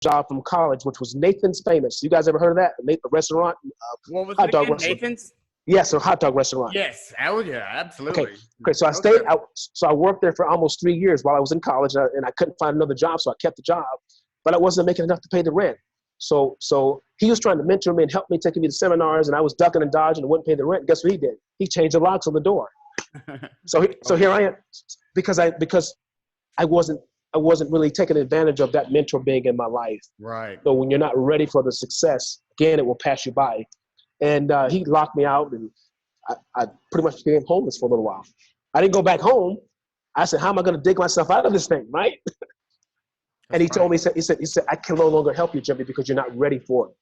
job from college, which was Nathan's Famous. You guys ever heard of that? A restaurant? What was hot it dog again? restaurant. Nathan's? Yes, a hot dog restaurant. Yes. Oh, yeah, absolutely. Okay. So I stayed. So I worked there for almost 3 years while I was in college, and I couldn't find another job, so I kept the job, but I wasn't making enough to pay the rent. So he was trying to mentor me and help me, taking me to seminars, and I was ducking and dodging and wouldn't pay the rent. Guess what he did? He changed the locks on the door. So here I am, because I wasn't really taking advantage of that mentor being in my life. Right. So when you're not ready for the success, again, it will pass you by. And he locked me out, and I pretty much became homeless for a little while. I didn't go back home. I said, how am I going to dig myself out of this thing, right? And he told me, he said, I can no longer help you, Jimmie, because you're not ready for it.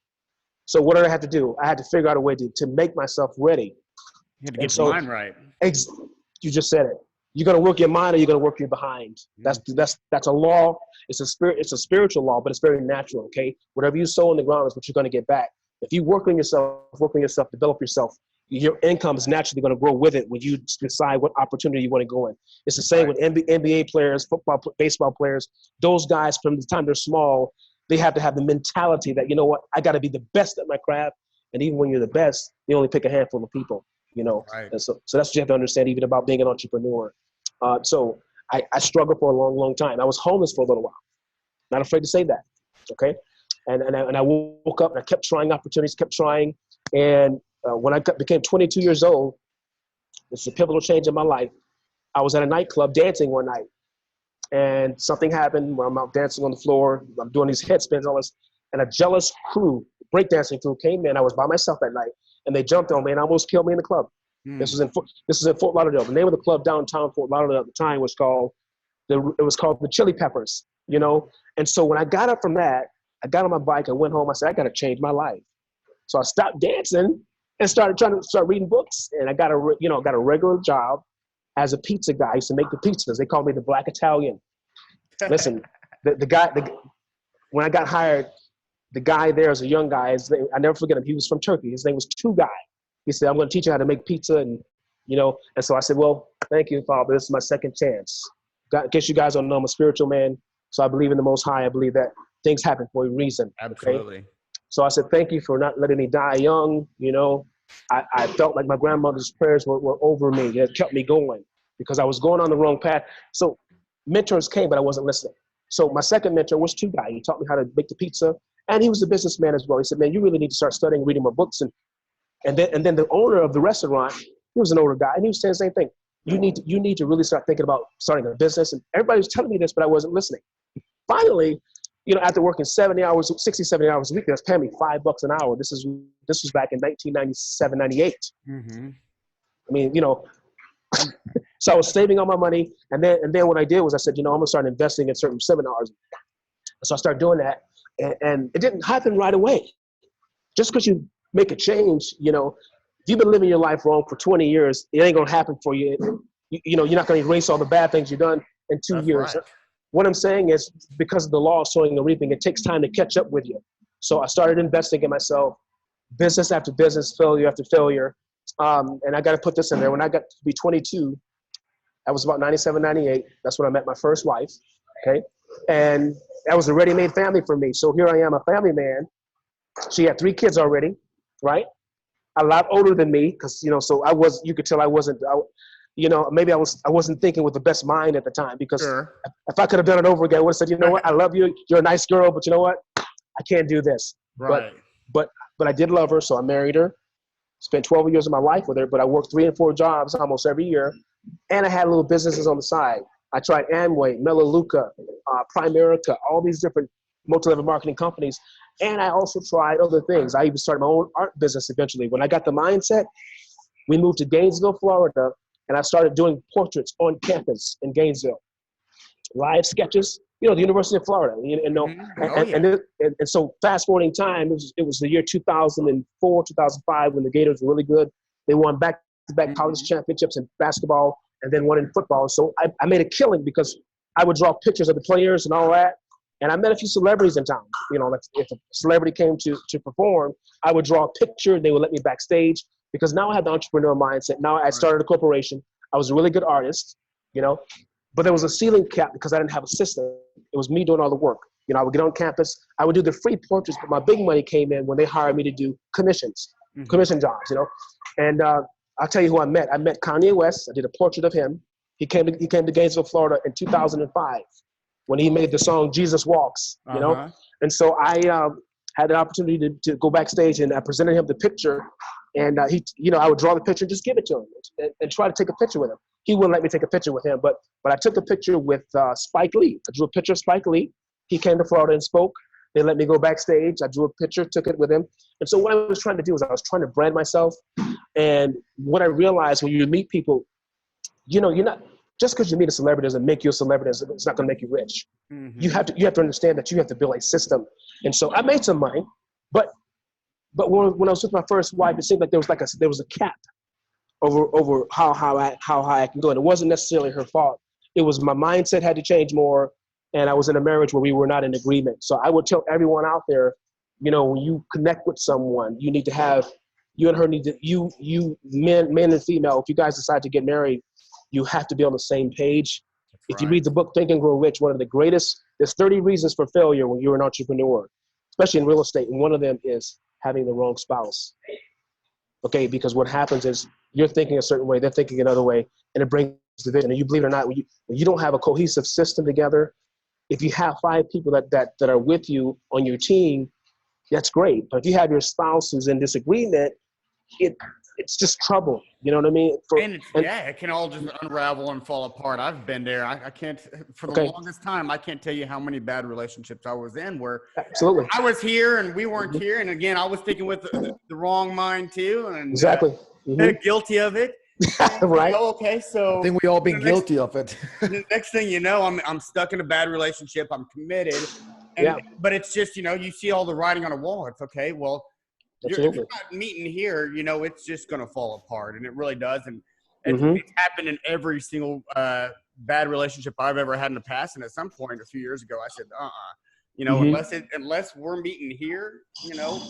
So what did I have to do? I had to figure out a way to make myself ready. You had to get your mind right. You just said it. You're going to work your mind, or you're going to work your behind. That's a law. It's a spiritual law, but it's very natural. Okay. Whatever you sow in the ground is what you're going to get back. If you work on yourself, develop yourself, your income is naturally going to grow with it when you decide what opportunity you want to go in. It's the same with NBA players, football, baseball players. Those guys, from the time they're small, they have to have the mentality that, you know what, I got to be the best at my craft. And even when you're the best, you only pick a handful of people, you know. Right. And so that's what you have to understand, even about being an entrepreneur. So I struggled for a long, long time. I was homeless for a little while. Not afraid to say that, okay? And I woke up and I kept trying opportunities, kept trying. And when I became 22 years old, it's a pivotal change in my life. I was at a nightclub dancing one night, and something happened where I'm out dancing on the floor. I'm doing these head spins, all this, and a jealous crew, breakdancing crew, came in. I was by myself that night, and they jumped on me and almost killed me in the club. This is in Fort Lauderdale. The name of the club downtown Fort Lauderdale at the time was called the 𝗥𝗲𝗹, you know. And so when I got up from that, I got on my bike and went home. I said, I got to change my life. So I stopped dancing and started trying to start reading books. And I got a regular job as a pizza guy. I used to make the pizzas. They called me the Black Italian. Listen, when I got hired, the guy there is a young guy. I never forget him. He was from Turkey. His name was Guy. He said, I'm going to teach you how to make pizza. And, you know, and so I said, well, thank you, Father. This is my second chance. In case you guys don't know, I'm a spiritual man. So I believe in the Most High. I believe that things happen for a reason. Absolutely. Okay? So I said, thank you for not letting me die young. You know, I felt like my grandmother's prayers were over me. It kept me going because I was going on the wrong path. So mentors came, but I wasn't listening. So my second mentor was Guy. He taught me how to make the pizza, and he was a businessman as well. He said, man, you really need to start studying, reading more books. And then the owner of the restaurant, he was an older guy, and he was saying the same thing. You need to really start thinking about starting a business. And everybody was telling me this, but I wasn't listening. Finally, you know, after working 70 hours a week, they was paying me $5 an hour. This was back in 1997, 98. Mm-hmm. I mean, you know, so I was saving all my money. And then what I did was I said, you know, I'm going to start investing in certain seminars. So I started doing that. And it didn't happen right away. Just because you make a change, you know, if you've been living your life wrong for 20 years, it ain't going to happen for you. You know, you're not going to erase all the bad things you've done in 2 years. Right. What I'm saying is, because of the law of sowing and reaping, it takes time to catch up with you. So I started investing in myself, business after business, failure after failure. And I got to put this in there. When I got to be 22, I was about 97, 98. That's when I met my first wife, okay? And that was a ready-made family for me. So here I am, a family man. She had 3 kids already, right? A lot older than me, because, you know, so you could tell I wasn't, you know, maybe I wasn't thinking with the best mind at the time, because if I could have done it over again, I would have said, you know what, I love you, you're a nice girl, but you know what, I can't do this. Right. But I did love her, so I married her, spent 12 years of my life with her, but I worked 3 and 4 jobs almost every year, and I had little businesses on the side. I tried Amway, Melaleuca, Primerica, all these different multi-level marketing companies, and I also tried other things. I even started my own art business eventually. When I got the mindset, we moved to Gainesville, Florida, and I started doing portraits on campus in Gainesville. Live sketches, you know, the University of Florida, you know. And so fast forwarding time, it was the year 2004, 2005 when the Gators were really good. They won back-to-back college championships in basketball and then one in football. So I made a killing because I would draw pictures of the players and all that. And I met a few celebrities in town. You know, if a celebrity came to perform, I would draw a picture and they would let me backstage, because now I had the entrepreneur mindset. Now I started a corporation. I was a really good artist, you know, but there was a ceiling cap because I didn't have a system. It was me doing all the work. You know, I would get on campus. I would do the free portraits, but my big money came in when they hired me to do commissions, commission jobs, you know. And I'll tell you who I met. I met Kanye West. I did a portrait of him. He came to Gainesville, Florida in 2005 when he made the song Jesus Walks, you know. And so I had the opportunity to go backstage, and I presented him the picture. And he, you know, I would draw the picture and just give it to him and try to take a picture with him. He wouldn't let me take a picture with him, but I took a picture with Spike Lee. I drew a picture of Spike Lee. He came to Florida and spoke. They let me go backstage. I drew a picture, took it with him. And so what I was trying to do is I was trying to brand myself. And what I realized when you meet people, you know, you're not, just because you meet a celebrity doesn't make you a celebrity. It's not going to make you rich. You have to understand that you have to build a system. And so I made some money, but when I was with my first wife, it seemed like there was a cap over how high I can go. And it wasn't necessarily her fault. It was my mindset had to change more. And I was in a marriage where we were not in agreement. So I would tell everyone out there, you know, when you connect with someone, you need to have, you and her need to, you men and female, if you guys decide to get married, you have to be on the same page. If you read the book, Think and Grow Rich, one of the greatest, there's 30 reasons for failure when you're an entrepreneur, especially in real estate. And one of them is having the wrong spouse. Okay, because what happens is you're thinking a certain way, they're thinking another way, and it brings division. And you believe it or not, when you don't have a cohesive system together, if you have 5 people that are with you on your team, that's great. But if you have your spouse who's in disagreement, it's just trouble. You know what I mean? It can all just unravel and fall apart. I've been there. I can't, for the longest time, I can't tell you how many bad relationships I was in where I was here and we weren't here. And again, I was thinking with the wrong mind too. And guilty of it. Right. Okay, so I think we all been guilty of it. The next thing you know, I'm stuck in a bad relationship. I'm committed, but it's just, you know, you see all the writing on a wall. It's okay. Well, if you're not meeting here, you know, it's just going to fall apart, and it really does. And it's happened in every single bad relationship I've ever had in the past. And at some point, a few years ago, I said, you know, unless we're meeting here, you know,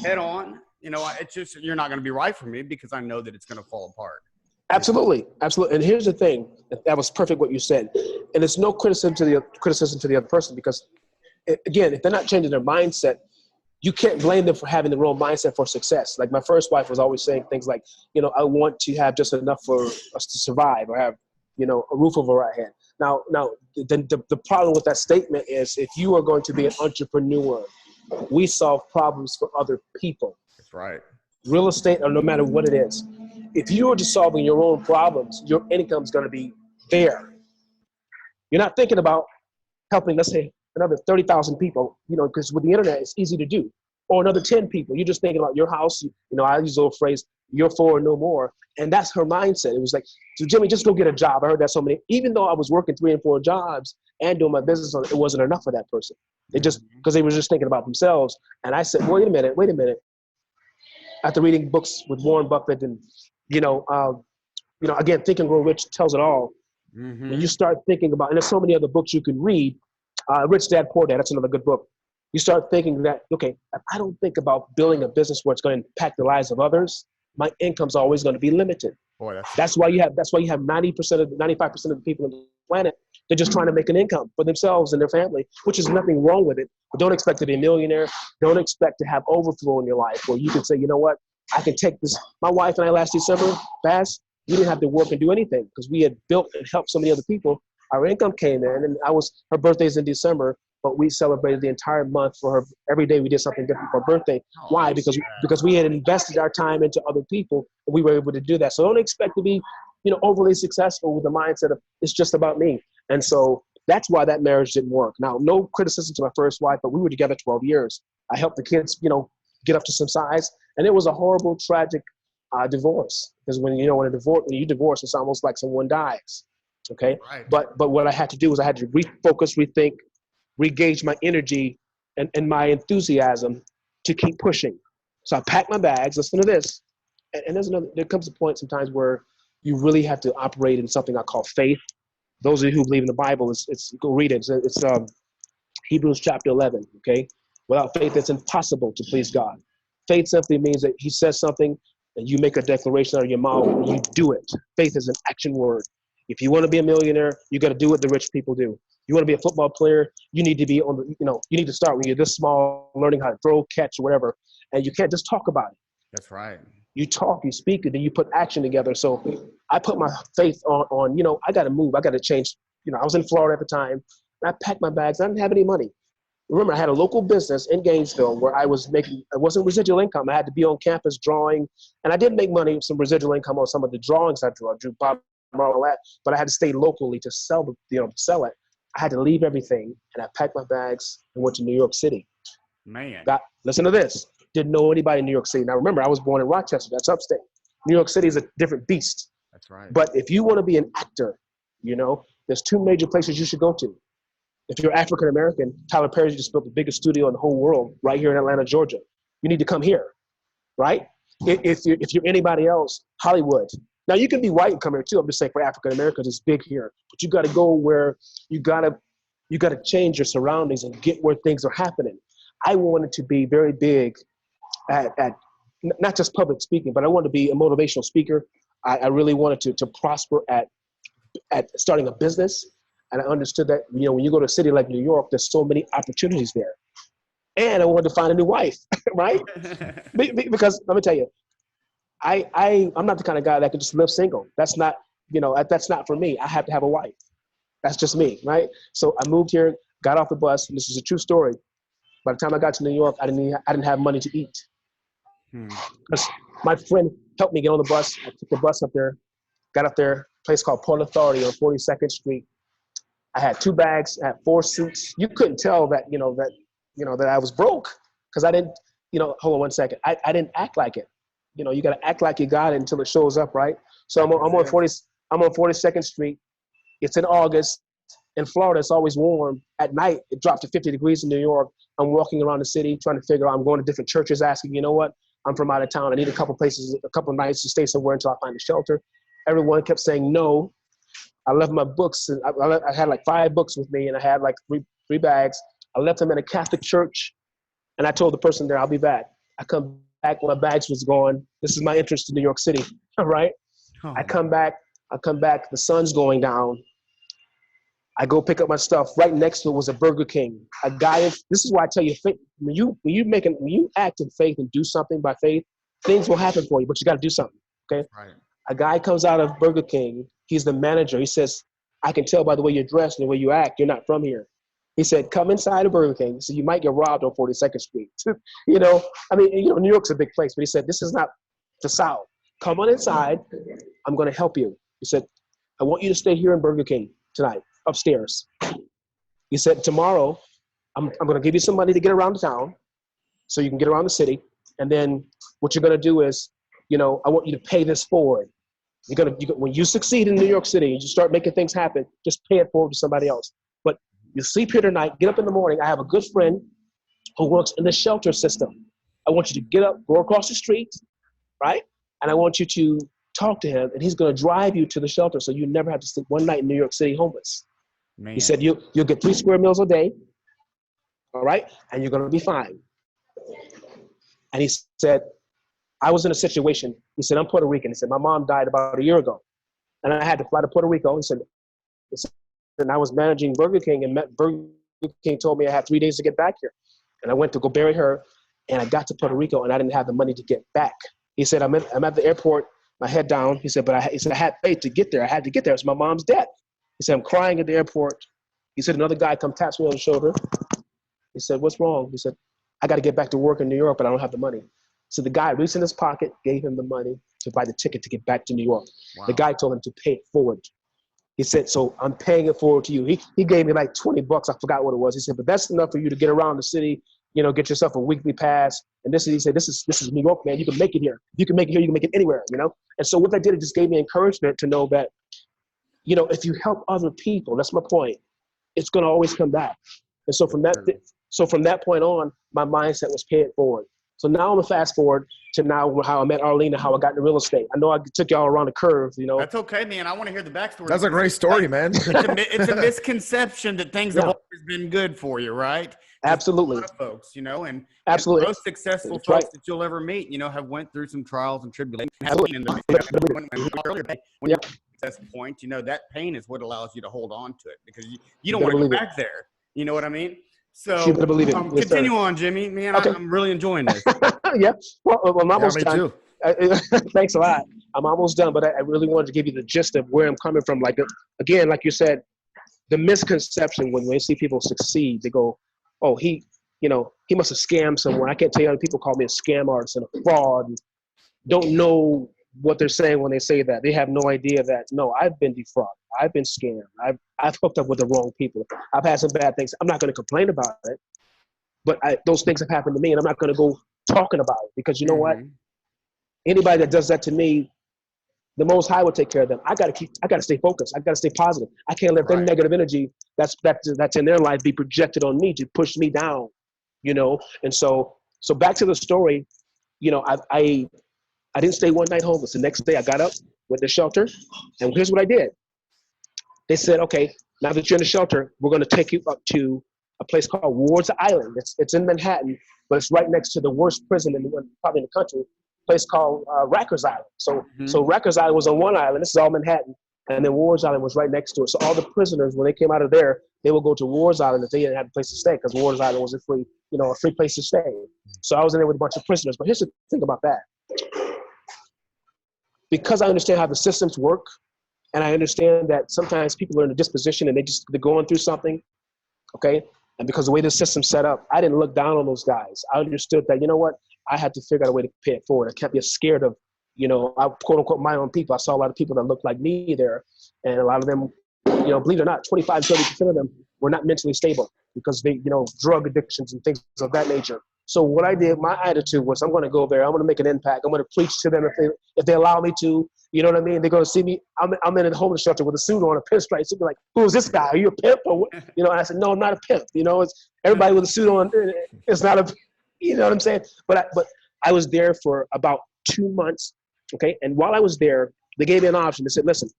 head on. You know, it's just, you're not going to be right for me because I know that it's going to fall apart. Absolutely. Absolutely. And here's the thing. That was perfect what you said. And it's no criticism to the other person because, again, if they're not changing their mindset, you can't blame them for having the wrong mindset for success. Like my first wife was always saying things like, you know, I want to have just enough for us to survive or have, you know, a roof over our head. Now, the problem with that statement is if you are going to be an entrepreneur, we solve problems for other people. That's right. Real estate or no matter what it is. If you are just solving your own problems, your income is going to be there. You're not thinking about helping, let's say, another 30,000 people, you know, because with the internet, it's easy to do. Or another 10 people. You're just thinking about your house. You know, I use the old phrase, you're for no more. And that's her mindset. It was like, so Jimmie, just go get a job. I heard that so many, even though I was working 3 and 4 jobs and doing my business on it, it wasn't enough for that person. They just, because they were just thinking about themselves. And I said, wait a minute. After reading books with Warren Buffett and, again, Think and Grow Rich tells it all. When you start thinking about, and there's so many other books you can read, Rich Dad, Poor Dad, that's another good book. You start thinking that, okay, if I don't think about building a business where it's going to impact the lives of others, my income's always going to be limited. Boy, that's why you have 95% of the people on the planet, they're just trying to make an income for themselves and their family, which is nothing wrong with it. But don't expect to be a millionaire. Don't expect to have overflow in your life where you can say, you know what, I can take this. My wife and I last December, we didn't have to work and do anything because we had built and helped so many other people. Our income came in, and her birthday's in December, but we celebrated the entire month for her. Every day we did something different for her birthday. Why? Because we had invested our time into other people, and we were able to do that. So don't expect to be, overly successful with the mindset of it's just about me. And so that's why that marriage didn't work. Now, no criticism to my first wife, but we were together 12 years. I helped the kids, get up to some size, and it was a horrible, tragic divorce. Because when you divorce, it's almost like someone dies. Okay. Right. But what I had to do was I had to refocus, rethink, regauge my energy and my enthusiasm to keep pushing. So I packed my bags. Listen to this. And there comes a point sometimes where you really have to operate in something I call faith. Those of you who believe in the Bible, go read it. It's Hebrews chapter 11. Okay. Without faith, it's impossible to please God. Faith simply means that he says something and you make a declaration out of your mouth and you do it. Faith is an action word. If you want to be a millionaire, you got to do what the rich people do. You want to be a football player, you need to be on the, you need to start when you're this small, learning how to throw, catch, whatever. And you can't just talk about it. That's right. You talk, you speak, and then you put action together. So I put my faith on I got to move. I got to change. I was in Florida at the time. And I packed my bags. I didn't have any money. Remember, I had a local business in Gainesville where I was making, it wasn't residual income. I had to be on campus drawing. And I did make money, some residual income on some of the drawings I drew. I drew Bob Marley, but I had to stay locally to sell it. I had to leave everything, and I packed my bags and went to New York City. Man. Listen to this. Didn't know anybody in New York City. Now, remember, I was born in Rochester. That's upstate. New York City is a different beast. That's right. But if you want to be an actor, there's two major places you should go to. If you're African-American, Tyler Perry just built the biggest studio in the whole world right here in Atlanta, Georgia. You need to come here, right? If you're anybody else, Hollywood. Now, you can be white and come here too. I'm just saying for African-Americans, it's big here. But you got to go where you got to change your surroundings and get where things are happening. I wanted to be very big at not just public speaking, but I wanted to be a motivational speaker. I really wanted to prosper at starting a business. And I understood that, when you go to a city like New York, there's so many opportunities there. And I wanted to find a new wife, right? Because let me tell you, I'm not the kind of guy that can just live single. That's not for me. I have to have a wife. That's just me, right? So I moved here, got off the bus, and this is a true story. By the time I got to New York, I didn't have money to eat. Because my friend helped me get on the bus. I took the bus up there, got up there, a place called Port Authority on 42nd Street. I had 2 bags, I had 4 suits. You couldn't tell that I was broke because I didn't, hold on one second. I didn't act like it. You got to act like you got it until it shows up, right? So I'm on 42nd Street. It's in August. In Florida, it's always warm. At night, it dropped to 50 degrees in New York. I'm walking around the city trying to figure out, I'm going to different churches asking, you know what? I'm from out of town. I need a couple nights to stay somewhere until I find a shelter. Everyone kept saying no. I left my books. And I had like 5 books with me, and I had like three bags. I left them in a Catholic church, and I told the person there, I'll be back. I come back, my bags was gone. This is my interest in New York City, right? Oh. I come back, the sun's going down. I go pick up my stuff. Right next to it was a Burger King. This is why I tell you, when you act in faith and do something by faith, things will happen for you, but you got to do something, okay? Right. A guy comes out of Burger King. He's the manager. He says, I can tell by the way you're dressed and the way you act, you're not from here. He said, come inside of Burger King. So you might get robbed on 42nd Street. New York's a big place, but he said, this is not the South. Come on inside. I'm going to help you. He said, I want you to stay here in Burger King tonight, upstairs. He said, tomorrow, I'm going to give you some money to get around the town so you can get around the city. And then what you're going to do is, I want you to pay this forward. When you succeed in New York City and you start making things happen, just pay it forward to somebody else. But you sleep here tonight, get up in the morning. I have a good friend who works in the shelter system. I want you to get up, go across the street, right? And I want you to talk to him, and he's going to drive you to the shelter so you never have to sleep one night in New York City homeless. Man. He said, you'll get 3 square meals a day, all right? And you're going to be fine. And he said, I was in a situation. He said, I'm Puerto Rican. He said, my mom died about a year ago, and I had to fly to Puerto Rico. He said, and I was managing Burger King, and Burger King told me I had 3 days to get back here. And I went to go bury her, and I got to Puerto Rico, and I didn't have the money to get back. He said, I'm at the airport, my head down. He said, I had faith to get there. I had to get there. It's my mom's death. He said, I'm crying at the airport. He said, another guy come taps me on the shoulder. He said, what's wrong? He said, I got to get back to work in New York, but I don't have the money. So the guy reached in his pocket, gave him the money to buy the ticket to get back to New York. Wow. The guy told him to pay it forward. He said, so I'm paying it forward to you. He gave me like $20. I forgot what it was. He said, but that's enough for you to get around the city, get yourself a weekly pass. And he said, this is New York, man. You can make it here. You can make it here. You can make it anywhere, And so what that did, it just gave me encouragement to know that, if you help other people, that's my point, it's going to always come back. And so from that point on, my mindset was pay it forward. So now I'm going to fast forward to now how I met Arlene and how I got into real estate. I know I took y'all around the curve, That's okay, man. I want to hear the backstory. That's a great story, man. It's a misconception that things have always been good for you, right? Absolutely. A lot of folks, you know, and absolutely, the most successful That's folks right. that you'll ever meet, you know, have went through some trials and tribulations. Absolutely. And when you're at the success point, you know, that pain is what allows you to hold on to it, because you don't want to go back there. You know what I mean? So you better believe it. Yes, continue on, Jimmy. Man, okay. I'm really enjoying this. Yeah. Well, I'm almost me done. too. Thanks a lot. I'm almost done, but I really wanted to give you the gist of where I'm coming from. Like, again, like you said, the misconception when we see people succeed, they go, oh, he must have scammed someone. I can't tell you how many people call me a scam artist and a fraud and don't know what they're saying when they say that. They have no idea that, no, I've been defrauded. I've been scammed. I've hooked up with the wrong people. I've had some bad things. I'm not going to complain about it, but those things have happened to me, and I'm not going to go talking about it, because you know what? Anybody that does that to me, the Most High will take care of them. I got to stay focused. I got to stay positive. I can't let their negative energy that's in their life be projected on me to push me down, you know? And so back to the story, you know, I didn't stay one night homeless. The next day I got up, went to the shelter, and here's what I did. They said, okay, now that you're in the shelter, we're going to take you up to a place called Ward's Island. It's in Manhattan, but it's right next to the worst prison probably in the country, a place called Rikers Island. So Rikers Island was on one island. This is all Manhattan. And then Ward's Island was right next to it. So all the prisoners, when they came out of there, they would go to Ward's Island if they didn't have a place to stay, because Ward's Island was a free place to stay. So I was in there with a bunch of prisoners. But here's the thing about that. Because I understand how the systems work, and I understand that sometimes people are in a disposition and they're going through something, okay? And because the way the system's set up, I didn't look down on those guys. I understood that, you know what? I had to figure out a way to pay it forward. I can't be scared of, you know, I quote unquote my own people. I saw a lot of people that looked like me there, and a lot of them, you know, believe it or not, 25, 30% of them were not mentally stable because they, you know, drug addictions and things of that nature. So what I did, my attitude was, I'm going to go there. I'm going to make an impact. I'm going to preach to them if they allow me to. You know what I mean? They're going to see me. I'm in a homeless shelter with a suit on, a pinstripe. So they're like, "Who's this guy? Are you a pimp or what?" You know, and I said, "No, I'm not a pimp." You know, it's everybody with a suit on. It's not a, you know what I'm saying? But I was there for about 2 months. Okay, and while I was there, they gave me an option. They said, "Listen,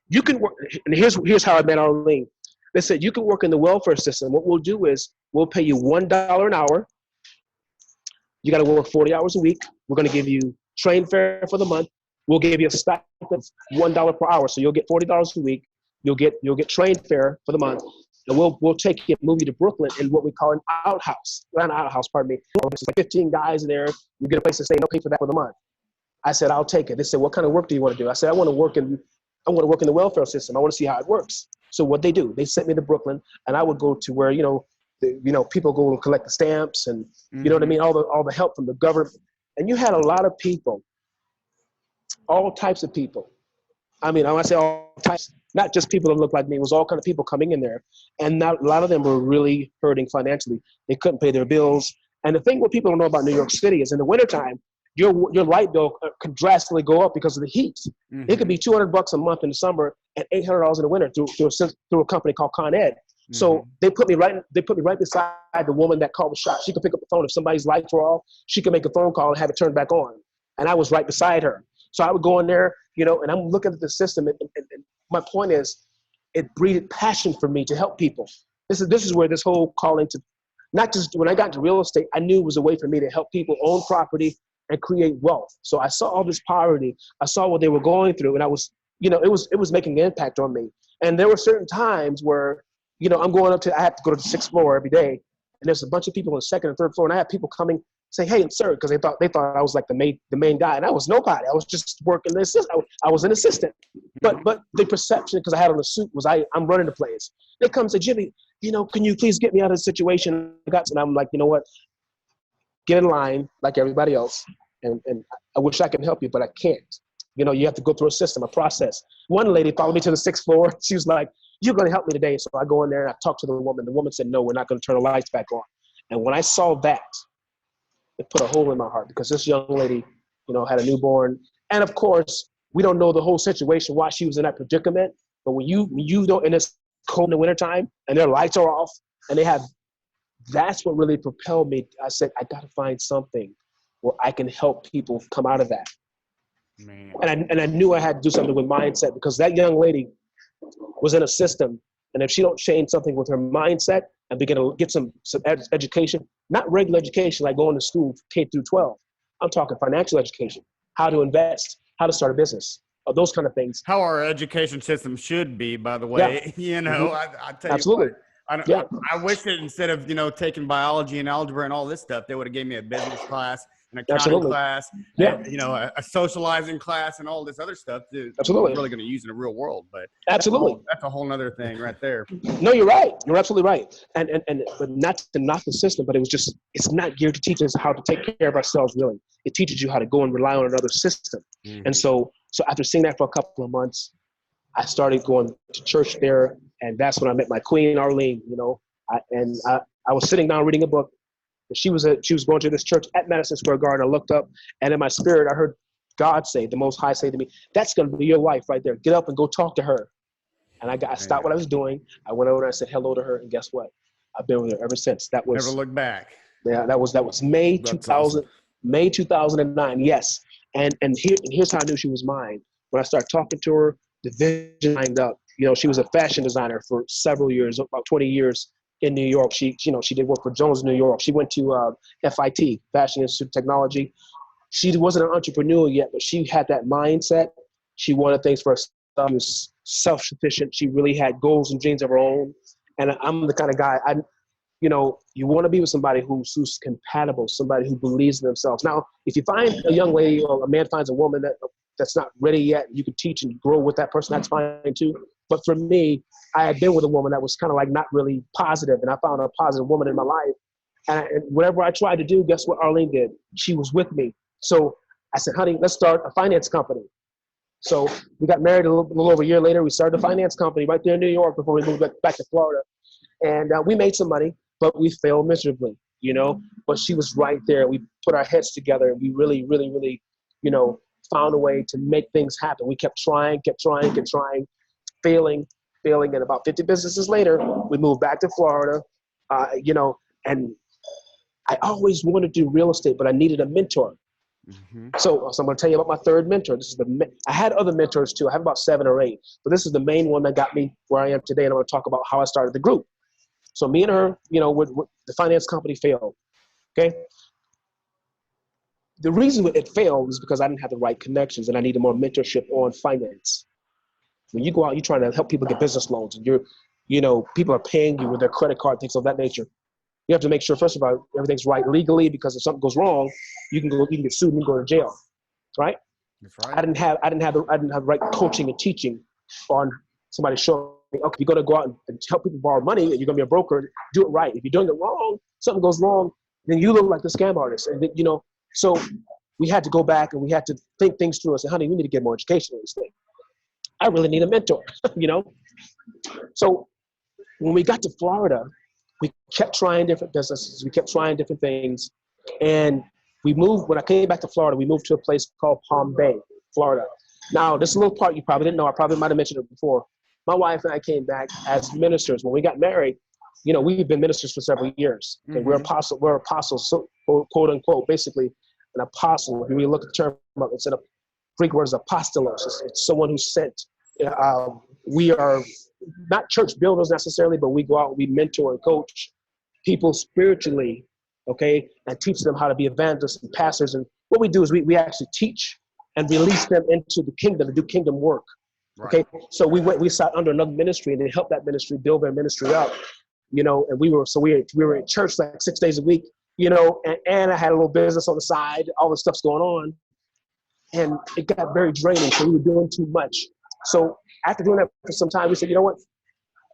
you can work." And here's how I met Arlene. They said, "You can work in the welfare system. What we'll do is we'll pay you $1 an hour. You got to work 40 hours a week. We're going to give you train fare for the month. We'll give you a stipend of $1 per hour. So you'll get $40 a week. You'll get train fare for the month. And we'll take you and move you to Brooklyn in what we call an outhouse. Not an outhouse, pardon me. It's like 15 guys in there. You get a place to stay. They'll pay for that for the month." I said, "I'll take it." They said, "What kind of work do you want to do?" I said, I want to work in the welfare system. I want to see how it works." So what they do, they sent me to Brooklyn, and I would go to where, people go and collect the stamps and, you know what I mean? All the help from the government. And you had a lot of people, all types of people. I mean, when I say all types, not just people that look like me, it was all kind of people coming in there. And a lot of them were really hurting financially. They couldn't pay their bills. And the thing what people don't know about New York City is in the wintertime, your light bill could drastically go up because of the heat. It could be $200 a month in the summer and $800 in the winter through a company called Con Ed. So they put me right beside the woman that called the shop. She could pick up the phone if somebody's lights were off. She could make a phone call and have it turned back on. And I was right beside her. So I would go in there, and I'm looking at the system. And my point is, it breeded passion for me to help people. This is where this whole calling to, not just when I got into real estate, I knew it was a way for me to help people own property and create wealth. So I saw all this poverty. I saw what they were going through, and I was, it was making an impact on me. And there were certain times where, I'm going up I have to go to the 6th floor every day, and there's a bunch of people on the 2nd and 3rd floor, and I had people coming say, "Hey, sir," because they thought I was like the main guy, and I was nobody. I was just working the assistant. I was an assistant. But the perception, because I had on a suit, was I'm running the place. They come and say, "Jimmy, can you please get me out of the situation?" And I'm like, you know what? Get in line like everybody else, and I wish I could help you, but I can't. You have to go through a system, a process. One lady followed me to the 6th floor. She was like, "You're going to help me today." So I go in there and I talk to the woman. The woman said, "No, we're not going to turn the lights back on." And when I saw that, it put a hole in my heart, because this young lady, had a newborn. And of course, we don't know the whole situation, why she was in that predicament. But when you don't, and it's cold in the wintertime and their lights are off and that's what really propelled me. I said, I got to find something where I can help people come out of that. Man. And I knew I had to do something with mindset, because that young lady was in a system. And if she don't change something with her mindset, and begin to get some education, not regular education like going to school K through 12. I'm talking financial education, how to invest, how to start a business, those kind of things. How our education system should be, by the way. Yeah. You know, I tell you Absolutely. what, I wish that instead of, you know, taking biology and algebra and all this stuff, they would have gave me a business class, an accounting class, and, you know, a socializing class and all this other stuff that Absolutely. I'm really going to use in the real world. But absolutely, that's a whole nother thing right there. No, you're right. You're absolutely right. And but not to knock the system, but it's not geared to teach us how to take care of ourselves, really. It teaches you how to go and rely on another system. And so after seeing that for a couple of months, I started going to church there, and that's when I met my queen, Arlene. You know, I was sitting down reading a book. She was going to this church at Madison Square Garden. I looked up, and in my spirit, I heard God say, the Most High say to me, "That's going to be your wife right there. Get up and go talk to her." And I stopped what I was doing. I went over and I said hello to her, and guess what? I've been with her ever since. That was never looked back. Yeah, that was May 2000, awesome. May 2009. Yes, and here's how I knew she was mine. When I started talking to her, the vision lined up. You know, she was a fashion designer for several years, about 20 years. In New York, she did work for Jones in New York. She went to FIT, Fashion Institute of Technology. She wasn't an entrepreneur yet, but she had that mindset. She wanted things for herself. She was self-sufficient. She really had goals and dreams of her own. And I'm the kind of guy, you want to be with somebody who's compatible, somebody who believes in themselves. Now, if you find a young lady or a man finds a woman that's not ready yet, you can teach and grow with that person, that's fine too. But for me, I had been with a woman that was kind of like not really positive, and I found a positive woman in my life. And whatever I tried to do, guess what Arlene did? She was with me. So I said, honey, let's start a finance company. So we got married a little over a year later. We started a finance company right there in New York before we moved back to Florida. And we made some money, but we failed miserably, you know. But she was right there. We put our heads together, and we really, really, really, you know, found a way to make things happen. We kept trying, failing. And about 50 businesses later, we moved back to Florida, you know, and I always wanted to do real estate, but I needed a mentor. So I'm going to tell you about my third mentor. I had other mentors too. I have about 7 or 8, but this is the main one that got me where I am today. And I'm going to talk about how I started the group. So me and her, you know, the finance company failed. Okay. The reason it failed is because I didn't have the right connections, and I needed more mentorship on finance. When you go out, you're trying to help people get business loans, and people are paying you with their credit card, things of that nature. You have to make sure, first of all, everything's right legally, because if something goes wrong, you can get sued and go to jail, right? That's right. I didn't have the right coaching and teaching on somebody showing me, okay, you're going to go out and help people borrow money, and you're going to be a broker. Do it right. If you're doing it wrong, something goes wrong, then you look like the scam artist, and you know. So we had to go back and we had to think things through and say, honey, we need to get more education on this thing. I really need a mentor, you know? So when we got to Florida, we kept trying different businesses. We kept trying different things. And when I came back to Florida, we moved to a place called Palm Bay, Florida. Now, this little part you probably didn't know. I probably might have mentioned it before. My wife and I came back as ministers. When we got married, you know, we've been ministers for several years. Okay? We're apostles, so, quote unquote, basically an apostle. If you really look at the term up, it's in a Greek word is apostolos. It's someone who's sent. We are not church builders necessarily, but we go out and we mentor and coach people spiritually, okay, and teach them how to be evangelists and pastors. And what we do is we actually teach and release them into the kingdom to do kingdom work. Okay, so we sat under another ministry, and they helped that ministry build their ministry up, you know. And we were in church like 6 days a week, you know, and I had a little business on the side. All this stuff's going on. And it got very draining, so we were doing too much. So after doing that for some time, we said, you know what?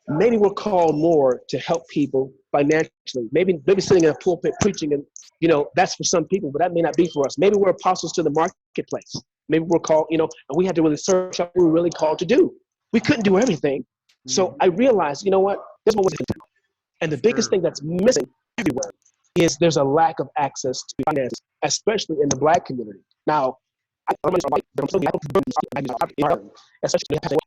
Maybe we're called more to help people financially. Maybe sitting in a pulpit preaching, and you know, that's for some people, but that may not be for us. Maybe we're apostles to the marketplace. Maybe we're called, you know, and we had to really search out what we were really called to do. We couldn't do everything. So I realized, you know what? There's more. And the biggest thing that's missing everywhere is there's a lack of access to finance, especially in the Black community. Now, especially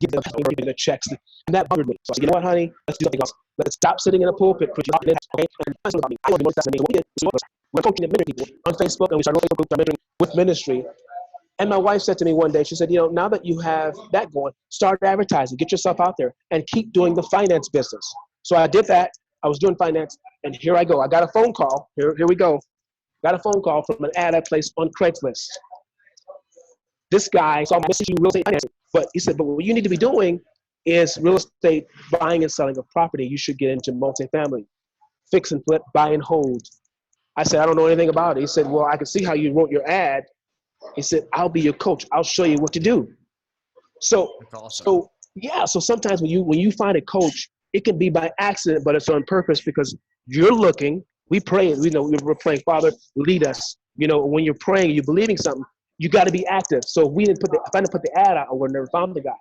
give them the checks, and that bothered me. So I said, you know what, honey, let's do something else. Let's stop sitting in a pulpit preaching. We're coaching and mentoring people on Facebook, and we started a Facebook group mentoring with ministry. And my wife said to me one day, she said, you know, now that you have that going, start advertising, get yourself out there, and keep doing the finance business. So I did that, I was doing finance, and here I go. I got a phone call. Here we go. Got a phone call from an ad I placed on Craigslist. This guy saw my message, real estate financing, but he said, but what you need to be doing is real estate buying and selling of property. You should get into multifamily, fix and flip, buy and hold. I said, I don't know anything about it. He said, well, I can see how you wrote your ad. He said, I'll be your coach. I'll show you what to do. So, awesome. So sometimes when you find a coach, it can be by accident, but it's on purpose because you're looking. We pray, we're praying, Father, lead us. When you're praying, you're believing something, you got to be active. So if I didn't put the ad out, I would have never found the guy.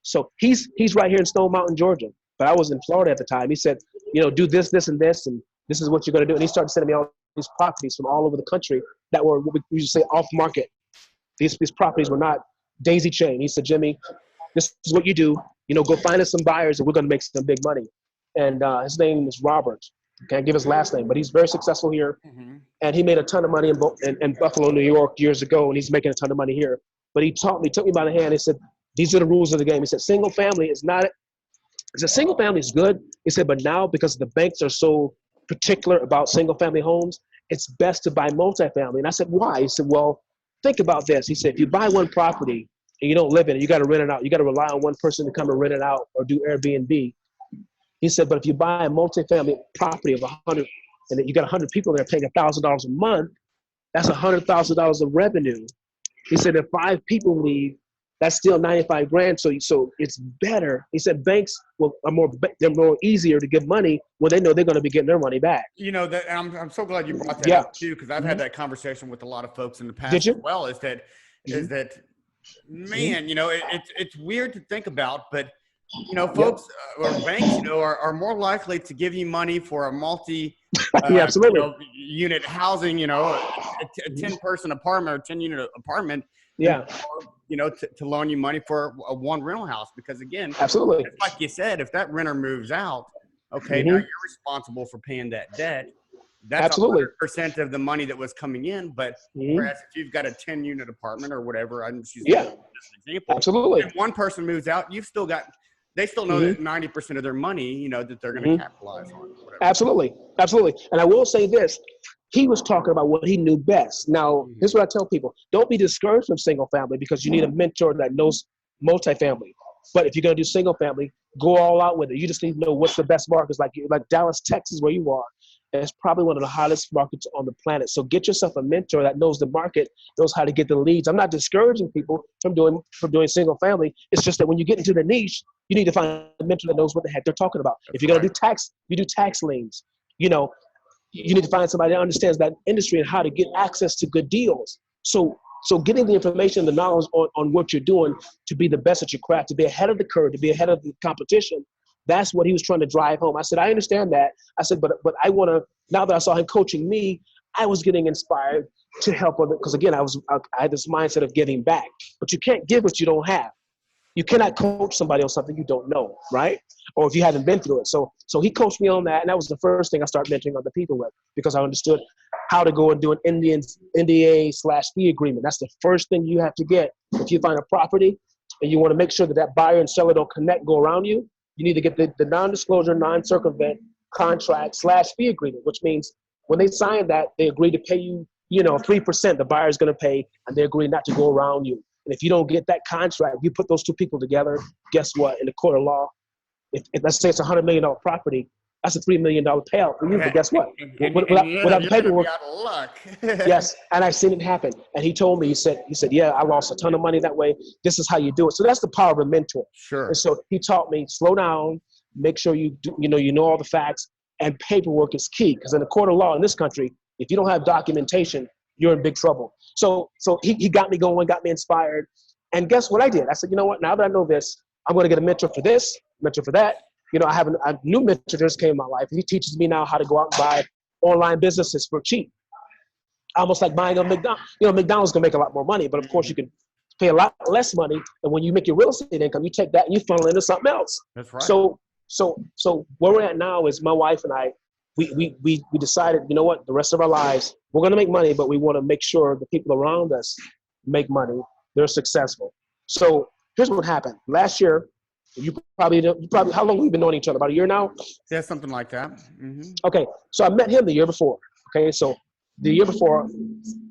So he's right here in Stone Mountain, Georgia, but I was in Florida at the time. He said, do this, this, and this, and this is what you're going to do. And he started sending me all these properties from all over the country that were, what we usually say, off market. These properties were not daisy chain. He said, Jimmy, this is what you do. Go find us some buyers and we're going to make some big money. And his name is Robert. Can't give his last name, but he's very successful here. Mm-hmm. And he made a ton of money in Buffalo, New York years ago, and he's making a ton of money here. But he took me by the hand. He said, these are the rules of the game. He said, single family is not, he said, single family is good. He said, but now because the banks are so particular about single family homes, it's best to buy multifamily. And I said, why? He said, well, think about this. He said, if you buy one property and you don't live in it, you got to rent it out. You got to rely on one person to come and rent it out or do Airbnb. He said, but if you buy a multifamily property of 100, and you got 100 people there paying $1,000 a month, that's $100,000 of revenue. He said, if 5 people leave, that's still 95 grand. So it's better. He said, banks they're more easier to give money when they know they're going to be getting their money back. I'm so glad you brought that up too, because I've had that conversation with a lot of folks in the past as well. Is that man, it's weird to think about, but folks or banks, are more likely to give you money for a multi absolutely. Unit housing, a 10-person apartment or 10-unit apartment. Yeah. To loan you money for a one rental house, because again, absolutely, like you said, if that renter moves out, okay, now you're responsible for paying that debt. That's absolutely 100% of the money that was coming in. But whereas if you've got a 10-unit apartment or whatever, I'm just using this as an example. Absolutely. If one person moves out, they still know that 90% of their money, that they're going to capitalize on. Whatever. Absolutely. And I will say this. He was talking about what he knew best. Now, here's what I tell people. Don't be discouraged from single family because you need a mentor that knows multifamily. But if you're going to do single family, go all out with it. You just need to know what's the best markets. Like Dallas, Texas, where you are, and it's probably one of the hottest markets on the planet. So get yourself a mentor that knows the market, knows how to get the leads. I'm not discouraging people from doing single family. It's just that when you get into the niche, you need to find a mentor that knows what the heck they're talking about. If you're going to do tax, you do tax liens. You need to find somebody that understands that industry and how to get access to good deals. So getting the information, the knowledge on what you're doing to be the best at your craft, to be ahead of the curve, to be ahead of the competition, that's what he was trying to drive home. I said, I understand that. I said, but I want to, now that I saw him coaching me, I was getting inspired to help other, because again, I had this mindset of giving back. But you can't give what you don't have. You cannot coach somebody on something you don't know, right? Or if you haven't been through it. So he coached me on that, and that was the first thing I started mentoring other people with, because I understood how to go and do an NDA/fee agreement. That's the first thing you have to get. If you find a property and you want to make sure that buyer and seller don't go around you, you need to get the non-disclosure, non-circumvent contract/fee agreement, which means when they sign that, they agree to pay you, 3% the buyer is going to pay, and they agree not to go around you. And if you don't get that contract, you put those two people together, guess what? In the court of law, if let's say it's a $100 million property, that's a $3 million payout for you. But guess what? Without the paperwork, out of luck. yes. And I've seen it happen. And he told me, he said, yeah, I lost a ton of money that way. This is how you do it. So that's the power of a mentor. Sure. And so he taught me, slow down, make sure you know all the facts, and paperwork is key. Because in the court of law in this country, if you don't have documentation, you're in big trouble. So he got me going, got me inspired. And guess what I did? I said, you know what? Now that I know this, I'm going to get a mentor for this, mentor for that. I have a new mentor just came in my life. He teaches me now how to go out and buy online businesses for cheap. Almost like buying a McDonald's. McDonald's can make a lot more money, but of course you can pay a lot less money. And when you make your real estate income, you take that and you funnel into something else. That's right. So where we're at now is my wife and I, we decided, you know what, the rest of our lives, we're going to make money, but we want to make sure the people around us make money. They're successful. So here's what happened. Last year, You probably, how long have we been knowing each other? About a year now? Yeah, something like that. Mm-hmm. Okay, so I met him the year before. Okay, so the year before,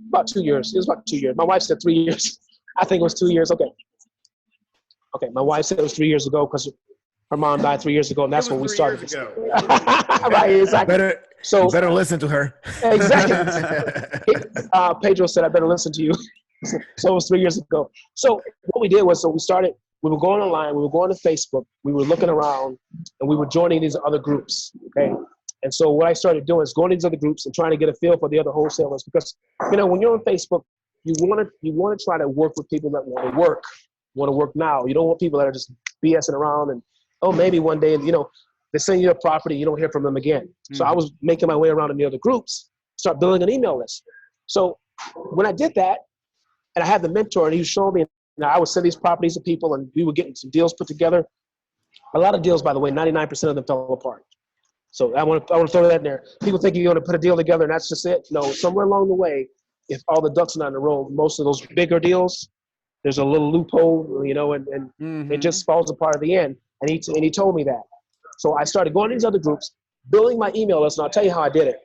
about 2 years. It was about 2 years. My wife said 3 years. I think it was 2 years. Okay. Okay, my wife said it was 3 years ago because her mom died 3 years ago, and that's when we started. Right, exactly. Better listen to her. Exactly. Pedro said, I better listen to you. So it was 3 years ago. So what we did was, we were going online, we were going to Facebook, we were looking around, and we were joining these other groups, okay? And so what I started doing is going to these other groups and trying to get a feel for the other wholesalers, because, when you're on Facebook, you want to try to work with people that want to work now. You don't want people that are just BSing around and, maybe one day, they send you a property, you don't hear from them again. Mm-hmm. So I was making my way around in the other groups, start building an email list. So when I did that, and I had the mentor, and he was showing me, I would send these properties to people, and we were getting some deals put together. A lot of deals, by the way, 99% of them fell apart. So I want to throw that in there. People think you're going to put a deal together and that's just it. No, somewhere along the way, if all the ducks are not in a row, most of those bigger deals, there's a little loophole, and it just falls apart at the end. And he told me that. So I started going to these other groups, building my email list, and I'll tell you how I did it.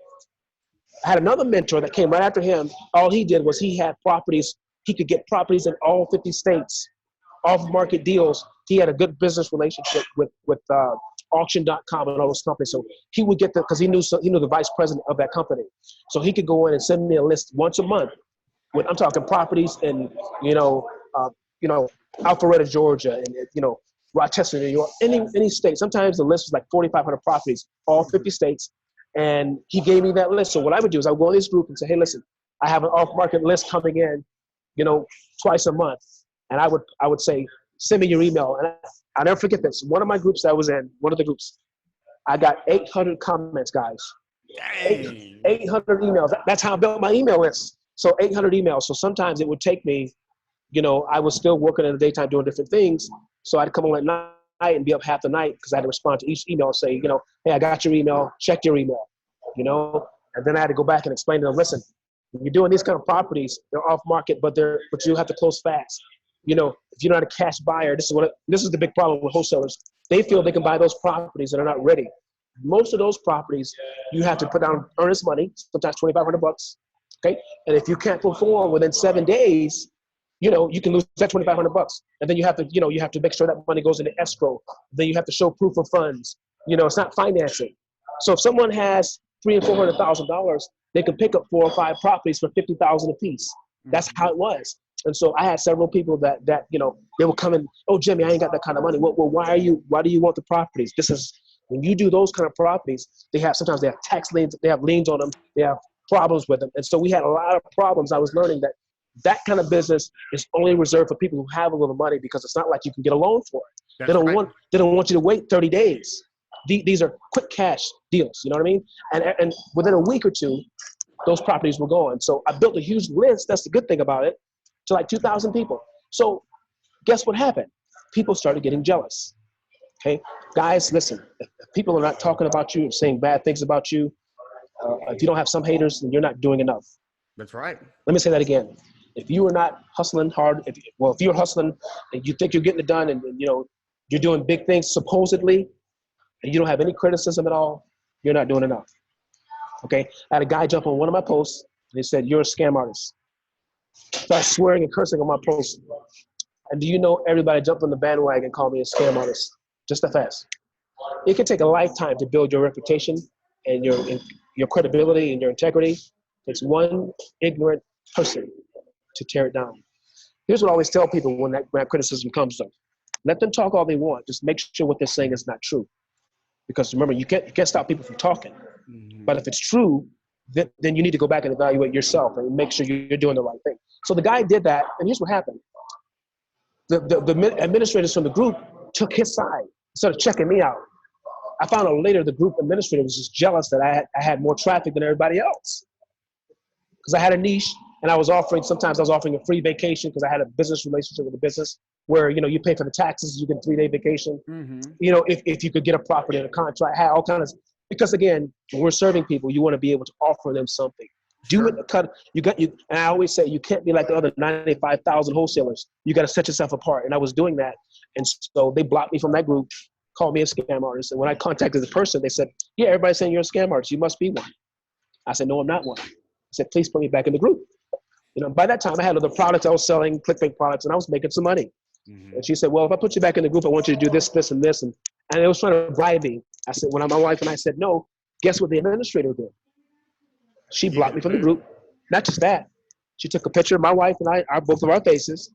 I had another mentor that came right after him. All he did was he had properties. He could get properties in all 50 states, off-market deals. He had a good business relationship with auction.com and all those companies. So he would get because he knew the vice president of that company. So he could go in and send me a list once a month with, I'm talking properties in, Alpharetta, Georgia, and, Rochester, New York, any state. Sometimes the list was like 4,500 properties, all 50 states. And he gave me that list. So what I would do is I would go in this group and say, hey, listen, I have an off-market list coming in, twice a month. And I would say, send me your email. And I'll never forget this. One of my groups that I was in, one of the groups, I got 800 comments, guys. 800 emails. That's how I built my email list. So 800 emails. So sometimes it would take me, I was still working in the daytime doing different things. So I'd come on at night and be up half the night because I had to respond to each email and say, hey, I got your email, check your email, and then I had to go back and explain to them, listen, when you're doing these kind of properties, they're off market, but you have to close fast. If you're not a cash buyer, this is the big problem with wholesalers. They feel they can buy those properties that are not ready. Most of those properties, you have to put down earnest money, sometimes $2,500, okay? And if you can't perform within 7 days, you can lose that $2,500. And then you have to make sure that money goes into escrow. Then you have to show proof of funds. It's not financing. So if someone has $300,000 and $400,000, they can pick up 4 or 5 properties for $50,000 a piece. That's how it was. And so I had several people that they would come in, oh, Jimmie, I ain't got that kind of money. Well, why do you want the properties? When you do those kind of properties, sometimes they have tax liens, they have liens on them, they have problems with them. And so we had a lot of problems. I was learning that kind of business is only reserved for people who have a little money, because it's not like you can get a loan for it. They don't want you to wait 30 days. These are quick cash deals, you know what I mean? And within a week or two, those properties were gone. So I built a huge list. That's the good thing about it, to like 2,000 people. So guess what happened? People started getting jealous. Okay, guys, listen, if people are not talking about you or saying bad things about you, if you don't have some haters, then you're not doing enough. That's right. Let me say that again. If you are not hustling hard, if you're hustling and you think you're getting it done and you're doing big things supposedly, and you don't have any criticism at all, you're not doing enough. Okay, I had a guy jump on one of my posts and he said, you're a scam artist. Started swearing and cursing on my post. And do you know, everybody jumped on the bandwagon and called me a scam artist just that fast. It can take a lifetime to build your reputation and your credibility and your integrity. It takes one ignorant person to tear it down. Here's what I always tell people when that criticism comes to them. Let them talk all they want. Just make sure what they're saying is not true. Because remember, you can't stop people from talking. Mm-hmm. But if it's true, then you need to go back and evaluate yourself and make sure you're doing the right thing. So the guy did that, and here's what happened. The administrators from the group took his side, started checking me out. I found out later the group administrator was just jealous that I had more traffic than everybody else. Because I had a niche, and sometimes I was offering a free vacation because I had a business relationship with the business where, you pay for the taxes, you get a 3-day vacation. Mm-hmm. If you could get a property and a contract, I had all kinds of, because again, when we're serving people, you want to be able to offer them something. Do it. Cut. And I always say you can't be like the other 95,000 wholesalers. You got to set yourself apart. And I was doing that, and so they blocked me from that group, called me a scam artist. And when I contacted the person, they said, "Yeah, everybody's saying you're a scam artist. You must be one." I said, "No, I'm not one." I said, "Please put me back in the group." By that time I had other products I was selling, clickbait products, and I was making some money. And she said, "Well, if I put you back in the group, I want you to do this, this, and this." And it was trying to bribe me. I said, when my wife and I said no, guess what the administrator did? She blocked me from the group. Not just that, she took a picture of my wife and I, both of our faces,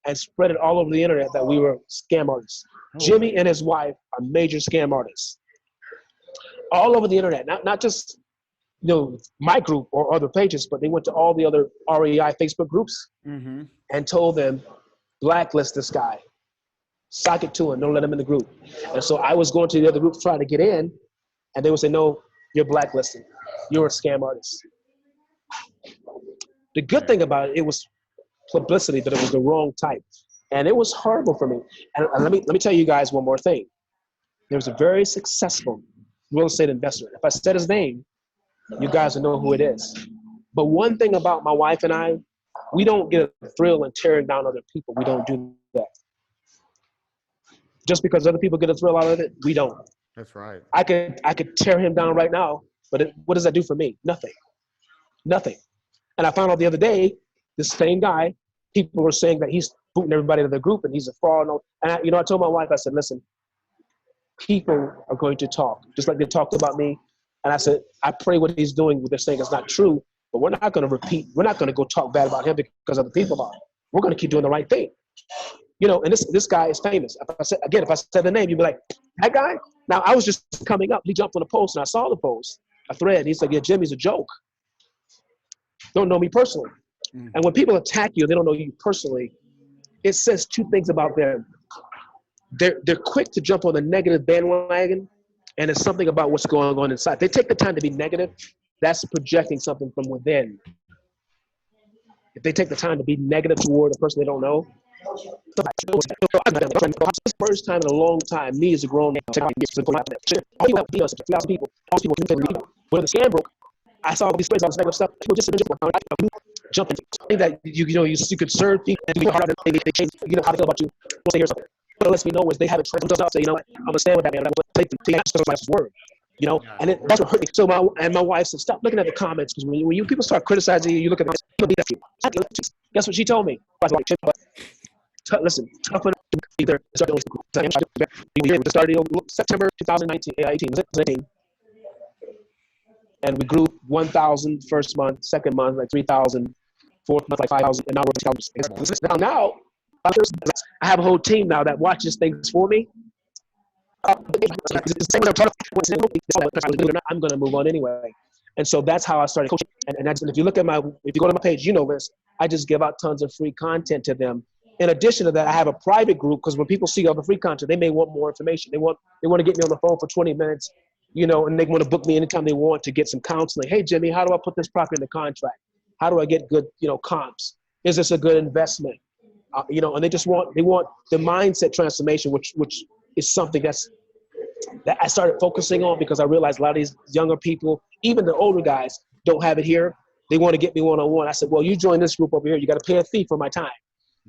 and spread it all over the internet that we were scam artists. Jimmie and his wife are major scam artists. All over the internet, not just my group or other pages, but they went to all the other REI Facebook groups and told them, blacklist this guy, sock it to him, don't let him in the group. And so I was going to the other groups trying to get in, and they would say, "No, you're blacklisted. You're a scam artist." The good thing about it was publicity, but it was the wrong type. And it was horrible for me. And let me tell you guys one more thing. There was a very successful real estate investor. If I said his name, you guys will know who it is. But one thing about my wife and I, we don't get a thrill in tearing down other people. We don't do that. Just because other people get a thrill out of it, we don't. That's right. I could tear him down right now, but what does that do for me? Nothing. Nothing. And I found out the other day, this same guy, people were saying that he's booting everybody to the group and he's a fraud. And I told my wife, I said, "Listen, people are going to talk, just like they talked about me." And I said, "I pray what he's doing, what they're saying is not true, but we're not going to repeat. We're not going to go talk bad about him because other people are. We're going to keep doing the right thing." And this guy is famous. If I said the name, you'd be like, "That guy?" Now, I was just coming up. He jumped on a post, and I saw the post, a thread. And he said, "Yeah, Jimmie's a joke. Don't know me personally." And when people attack you, they don't know you personally. It says two things about them. They're quick to jump on the negative bandwagon, and it's something about what's going on inside. They take the time to be negative. That's projecting something from within. If they take the time to be negative toward a person they don't know, this first time in a long time, me as a grown man, all you have to be 1,000 people, all people when the scam broke, I saw all these spreads, all this negative stuff. People just jumping. That you could serve people and do hard. They change. How they feel about you. We'll say here's something. What it lets me know is they haven't tried to say, what, I'm gonna stand with that man. I'm gonna take my word. And that's what hurt me. So my wife said, "Stop looking at the comments, because when you people start criticizing you, you look at the guess what she told me? Listen, tough either started September 2018, and we grew 1,000 first month, second month like 3,000, fourth month like 5,000, and now we're 2,000. Now I have a whole team now that watches things for me. I'm going to move on anyway. And so that's how I started coaching. And if you look at if you go to my page, this, I just give out tons of free content to them. In addition to that, I have a private group, because when people see all the free content, they may want more information. They want to get me on the phone for 20 minutes, and they want to book me anytime they want to get some counseling. "Hey, Jimmie, how do I put this property in the contract? How do I get good, comps? Is this a good investment?" And they want the mindset transformation, which is something that I started focusing on, because I realized a lot of these younger people, even the older guys, don't have it here. They want to get me one-on-one. I said, "Well, you join this group over here. You got to pay a fee for my time."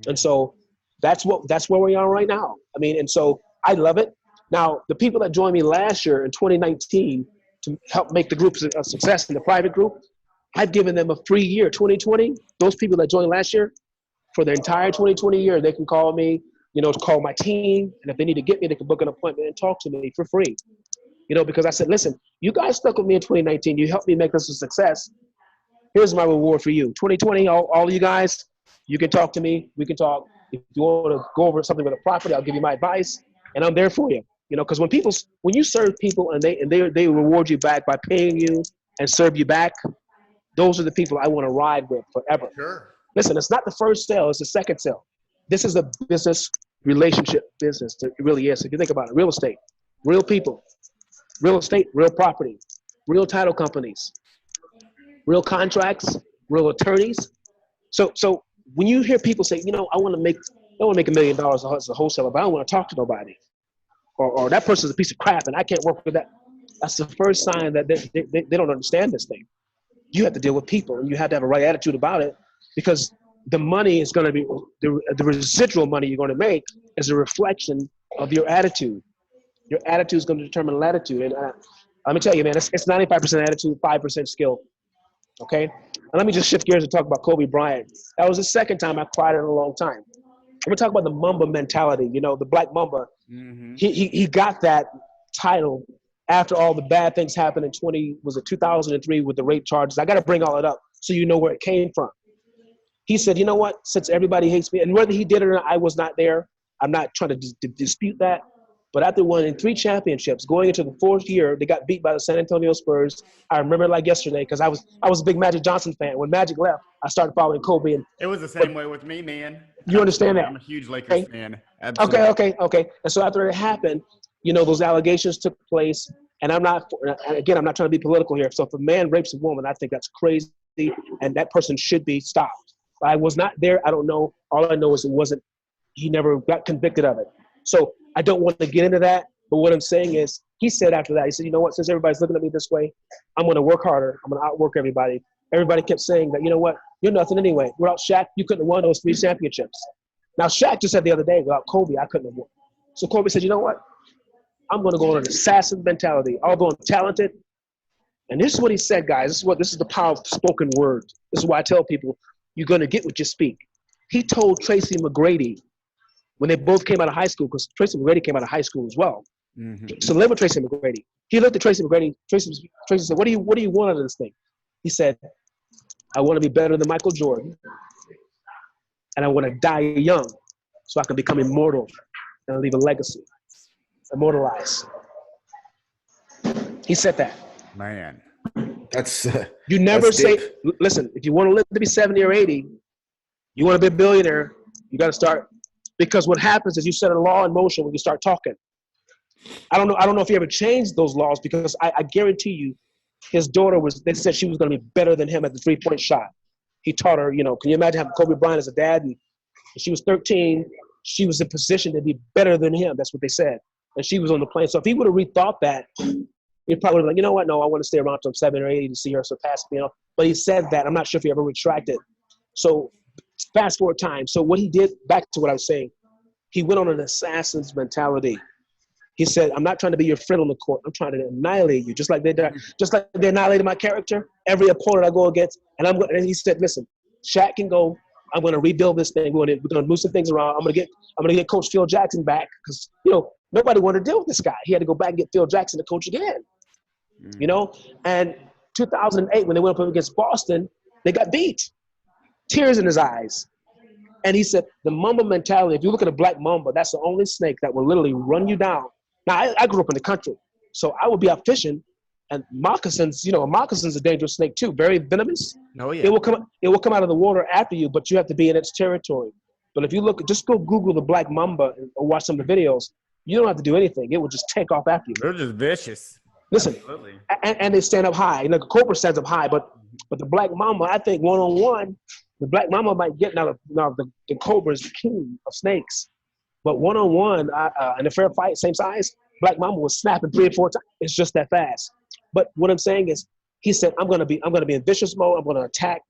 And so that's where we are right now. And so I love it. Now, the people that joined me last year in 2019 to help make the group a success in the private group, I've given them a free year, 2020. Those people that joined last year, for the entire 2020 year, they can call me, to call my team. And if they need to get me, they can book an appointment and talk to me for free. Because I said, "Listen, you guys stuck with me in 2019. You helped me make this a success. Here's my reward for you. 2020, all of you guys, you can talk to me. We can talk. If you want to go over something with a property, I'll give you my advice, and I'm there for you." Because when you serve people and they reward you back by paying you and serve you back, those are the people I want to ride with forever. Sure. Listen, it's not the first sale; it's the second sale. This is a business relationship business. It really is. If you think about it, real estate, real people, real estate, real property, real title companies, real contracts, real attorneys. So when you hear people say, I want to make $1 million as a wholesaler, but I don't want to talk to nobody, or that person's a piece of crap and I can't work with that, that's the first sign that they don't understand this thing. You have to deal with people, and you have to have a right attitude about it, because the money is going to be, the residual money you're going to make is a reflection of your attitude. Your attitude is going to determine latitude. And let me tell you, man, it's 95% attitude, 5% skill. Okay? And let me just shift gears and talk about Kobe Bryant. That was the second time I cried in a long time. I'm going to talk about the Mamba mentality, you know, the Black Mamba. Mm-hmm. He got that title after all the bad things happened in 2003 with the rape charges. I got to bring all it up so you know where it came from. He said, you know what, since everybody hates me, and whether he did it or not, I was not there. I'm not trying to dispute that. But after winning 3 championships, going into the 4th year, they got beat by the San Antonio Spurs. I remember it like yesterday because I was a big Magic Johnson fan. When Magic left, I started following Kobe. And it was the same way with me, man. You understand that? I'm a huge Lakers fan. Absolutely. Okay. And so after it happened, you know, those allegations took place. And I'm not trying to be political here. So if a man rapes a woman, I think that's crazy, and that person should be stopped. I was not there. I don't know. All I know is he never got convicted of it. So I don't want to get into that. But what I'm saying is, he said after that, he said, you know what, since everybody's looking at me this way, I'm going to work harder. I'm going to outwork everybody. Everybody kept saying that, you know what, you're nothing anyway. Without Shaq, you couldn't have won those 3 championships. Now, Shaq just said the other day, without Kobe, I couldn't have won. So Kobe said, you know what, I'm going to go on an assassin mentality. Although I'm talented, and this is what he said, guys. This is the power of spoken word. This is why I tell people, you're going to get what you speak. He told Tracy McGrady when they both came out of high school, because Tracy McGrady came out of high school as well. Mm-hmm. So live with Tracy McGrady. He looked at Tracy McGrady. Tracy said, what do you want out of this thing? He said, I want to be better than Michael Jordan, and I want to die young so I can become immortal and leave a legacy, immortalized. He said that. Man, that's you never say, listen, if you want to live to be 70 or 80, you want to be a billionaire, you got to start, because what happens is you set a law in motion when you start talking. I don't know if he ever changed those laws, because I guarantee you his daughter they said she was going to be better than him at the 3-point shot. He taught her, you know, can you imagine having Kobe Bryant as a dad? And she was 13, she was in position to be better than him. That's what they said. And she was on the plane. So if he would have rethought that, he'd probably be like, you know what? No, I want to stay around till I'm 70 or 80 to see her surpass me. You know? But he said that. I'm not sure if he ever retracted. So fast forward time. So what he did, back to what I was saying, he went on an assassin's mentality. He said, I'm not trying to be your friend on the court. I'm trying to annihilate you. Just like they annihilated my character, every opponent I go against. And he said, listen, Shaq can go. I'm going to rebuild this thing. We're going to move some things around. I'm going to get Coach Phil Jackson back, because, you know, nobody wanted to deal with this guy. He had to go back and get Phil Jackson to coach again. You know? And 2008, when they went up against Boston, they got beat. Tears in his eyes. And he said, the Mamba mentality, if you look at a black Mamba, that's the only snake that will literally run you down. Now, I grew up in the country, so I would be out fishing, and moccasins, you know, a moccasin's a dangerous snake too, very venomous. Oh, yeah. It will come out of the water after you, but you have to be in its territory. But if you look, just go Google the black Mamba or watch some of the videos. You don't have to do anything. It will just take off after you. They're just vicious. Listen, and they stand up high. You know, the cobra stands up high, but the black Mamba, I think one-on-one, the black Mamba might get now the cobra is the king of snakes. But one-on-one, in a fair fight, same size, black Mamba was snapping 3 or 4 times. It's just that fast. But what I'm saying is, he said, I'm gonna be in vicious mode. I'm gonna attack,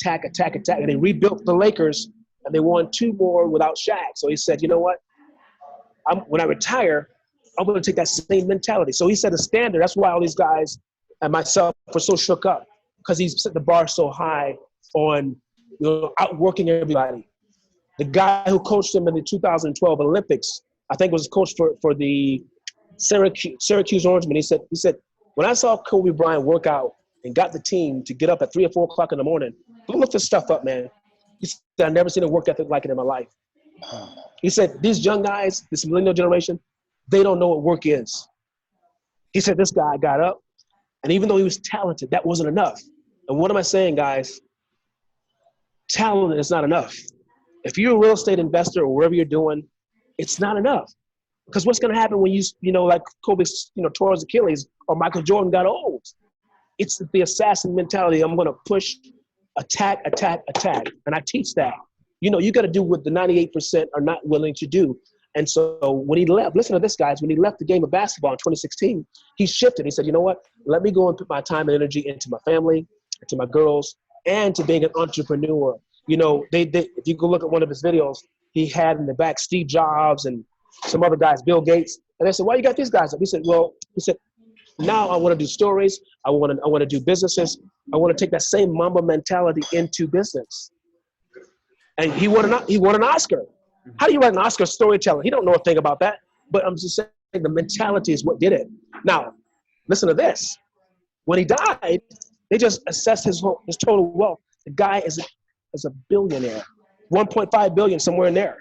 and they rebuilt the Lakers, and they won 2 more without Shaq. So he said, you know what? When I retire, I'm gonna take that same mentality. So he set a standard. That's why all these guys and myself were so shook up, because he's set the bar so high on, you know, outworking everybody. The guy who coached him in the 2012 Olympics, I think was coach for the Syracuse Orangemen. He said, when I saw Kobe Bryant work out and got the team to get up at 3 or 4 o'clock in the morning, go look this stuff up, man. He said, I've never seen a work ethic like it in my life. He said, these young guys, this millennial generation, they don't know what work is. He said, this guy got up, and even though he was talented, that wasn't enough. And what am I saying, guys? Talent is not enough. If you're a real estate investor or whatever you're doing, it's not enough. Because what's going to happen when you know, like Kobe, you know, tore his Achilles, or Michael Jordan got old? It's the assassin mentality. I'm going to push, attack. And I teach that. You know, you got to do what the 98% are not willing to do. And so when he left, listen to this, guys, when he left the game of basketball in 2016, he shifted. He said, you know what? Let me go and put my time and energy into my family. to my girls, and to being an entrepreneur. You know, if you go look at one of his videos, he had in the back Steve Jobs and some other guys, Bill Gates. And I said, why you got these guys up? He said, now I want to do stories. I want to do businesses. I want to take that same Mamba mentality into business. And he won an Oscar. How do you write an Oscar storyteller? He don't know a thing about that. But I'm just saying the mentality is what did it. Now, listen to this. When he died, they just assessed his total wealth. The guy is a billionaire, 1.5 billion, somewhere in there.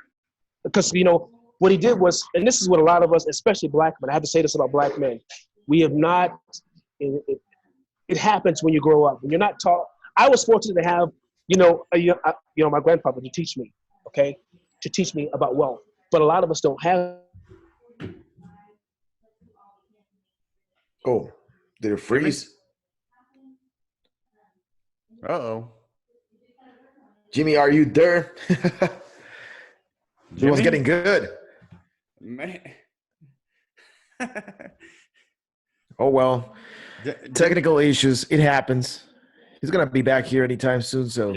Because, you know, what he did was, and this is what a lot of us, especially black men, I have to say this about black men, we have not, it happens when you grow up. When you're not taught. I was fortunate to have, my grandfather to teach me, okay, to teach me about wealth. But a lot of us don't have. Oh, did it freeze? Uh-oh. Jimmy, are you there? It was getting good. Man. Oh, well. Technical issues. It happens. He's going to be back here anytime soon. So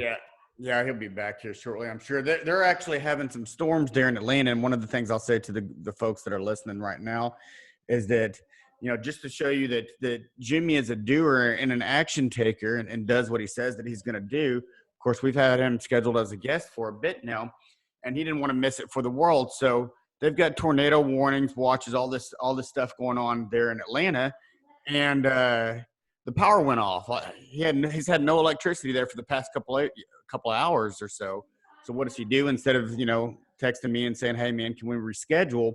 Yeah, he'll be back here shortly, I'm sure. They're actually having some storms there in Atlanta. And one of the things I'll say to the folks that are listening right now is that, you know, just to show you that Jimmy is a doer and an action taker and does what he says that he's going to do. Of course, we've had him scheduled as a guest for a bit now, and he didn't want to miss it for the world. So they've got tornado warnings, watches, all this stuff going on there in Atlanta. And the power went off. He's had no electricity there for the past couple of hours or so. So what does he do? Instead of, you know, texting me and saying, hey, man, can we reschedule?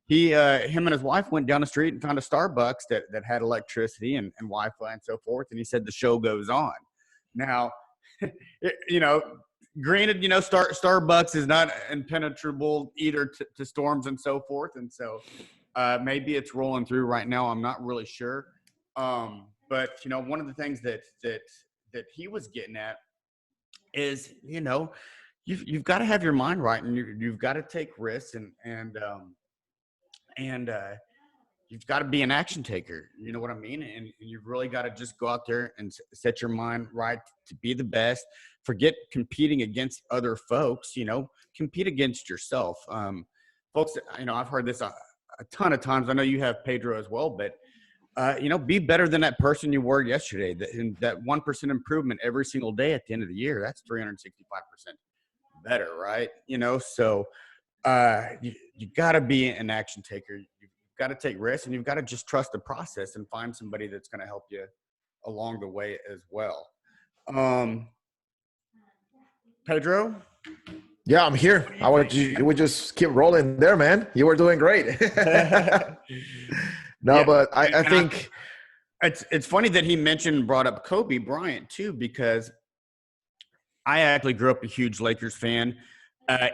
Him and his wife went down the street and found a Starbucks that had electricity and Wi-Fi and so forth. And he said the show goes on. Now, you know, granted, you know, Starbucks is not impenetrable either to storms and so forth. And so maybe it's rolling through right now. I'm not really sure. But, you know, one of the things that he was getting at is, you know, you've got to have your mind right, and you've got to take risks and you've got to be an action taker. You know what I mean? And you've really got to just go out there and set your mind right to be the best. Forget competing against other folks, you know, compete against yourself. Folks, you know, I've heard this a ton of times. I know you have, Pedro, as well, but you know, be better than that person you were yesterday. That 1% improvement every single day at the end of the year, that's 365% better, right? You know, so you got to be an action taker. You've got to take risks, and you've got to just trust the process and find somebody that's going to help you along the way as well. Pedro? Yeah, I'm here. You would just keep rolling there, man. You were doing great. No, yeah, but I think it's funny that brought up Kobe Bryant too, because I actually grew up a huge Lakers fan.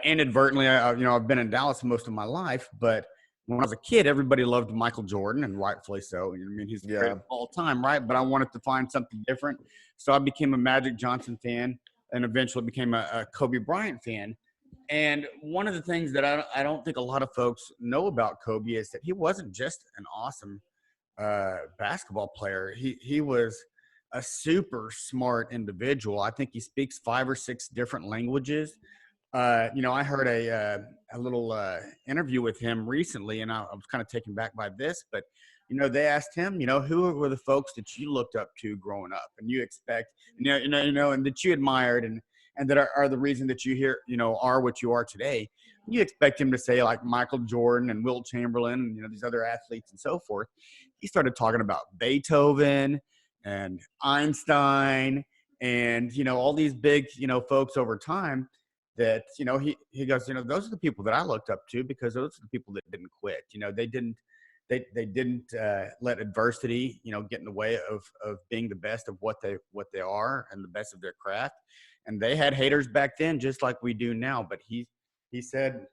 Inadvertently, I've been in Dallas most of my life, but when I was a kid, everybody loved Michael Jordan, and rightfully so. I mean, he's the greatest of all time, right? But I wanted to find something different, so I became a Magic Johnson fan, and eventually became a Kobe Bryant fan. And one of the things that I don't think a lot of folks know about Kobe is that he wasn't just an awesome basketball player. He was a super smart individual. I think he speaks 5 or 6 different languages. You know, I heard a little interview with him recently, and I was kind of taken back by this. But, you know, they asked him, you know, who were the folks that you looked up to growing up, and you expect, and that you admired, and that are the reason that you are what you are today. You expect him to say like Michael Jordan and Wilt Chamberlain and, you know, these other athletes and so forth. He started talking about Beethoven and Einstein and, you know, all these big, you know, folks over time that, you know, he goes, you know, those are the people that I looked up to, because those are the people that didn't quit. You know, they didn't let adversity, you know, get in the way of being the best of what they are and the best of their craft. And they had haters back then, just like we do now. But he said,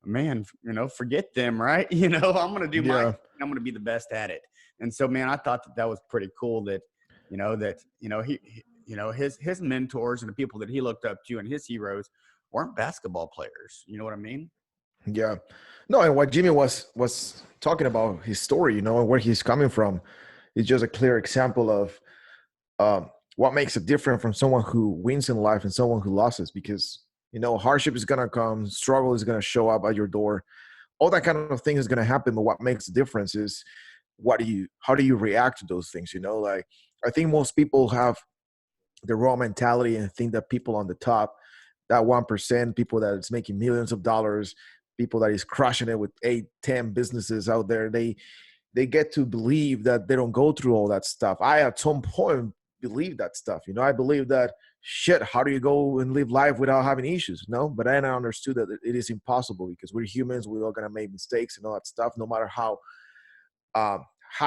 man, you know, forget them, right? You know, I'm going to do my thing. I'm going to be the best at it. And so, man, I thought that was pretty cool that his mentors and the people that he looked up to and his heroes weren't basketball players. You know what I mean? Yeah. No, and what Jimmy was talking about, his story, you know, and where he's coming from, is just a clear example of what makes it different from someone who wins in life and someone who loses, because, you know, hardship is going to come, struggle is going to show up at your door. All that kind of thing is going to happen. But what makes the difference is how do you react to those things? You know, like, I think most people have the raw mentality and think that people on the top, that 1%, people that is making millions of dollars, people that is crushing it with 8, 10 businesses out there, they get to believe that they don't go through all that stuff. I, at some point, believe that stuff. You know, I believe that, shit, how do you go and live life without having issues? No, but then I understood that it is impossible, because we're humans. We're all going to make mistakes and all that stuff, no matter how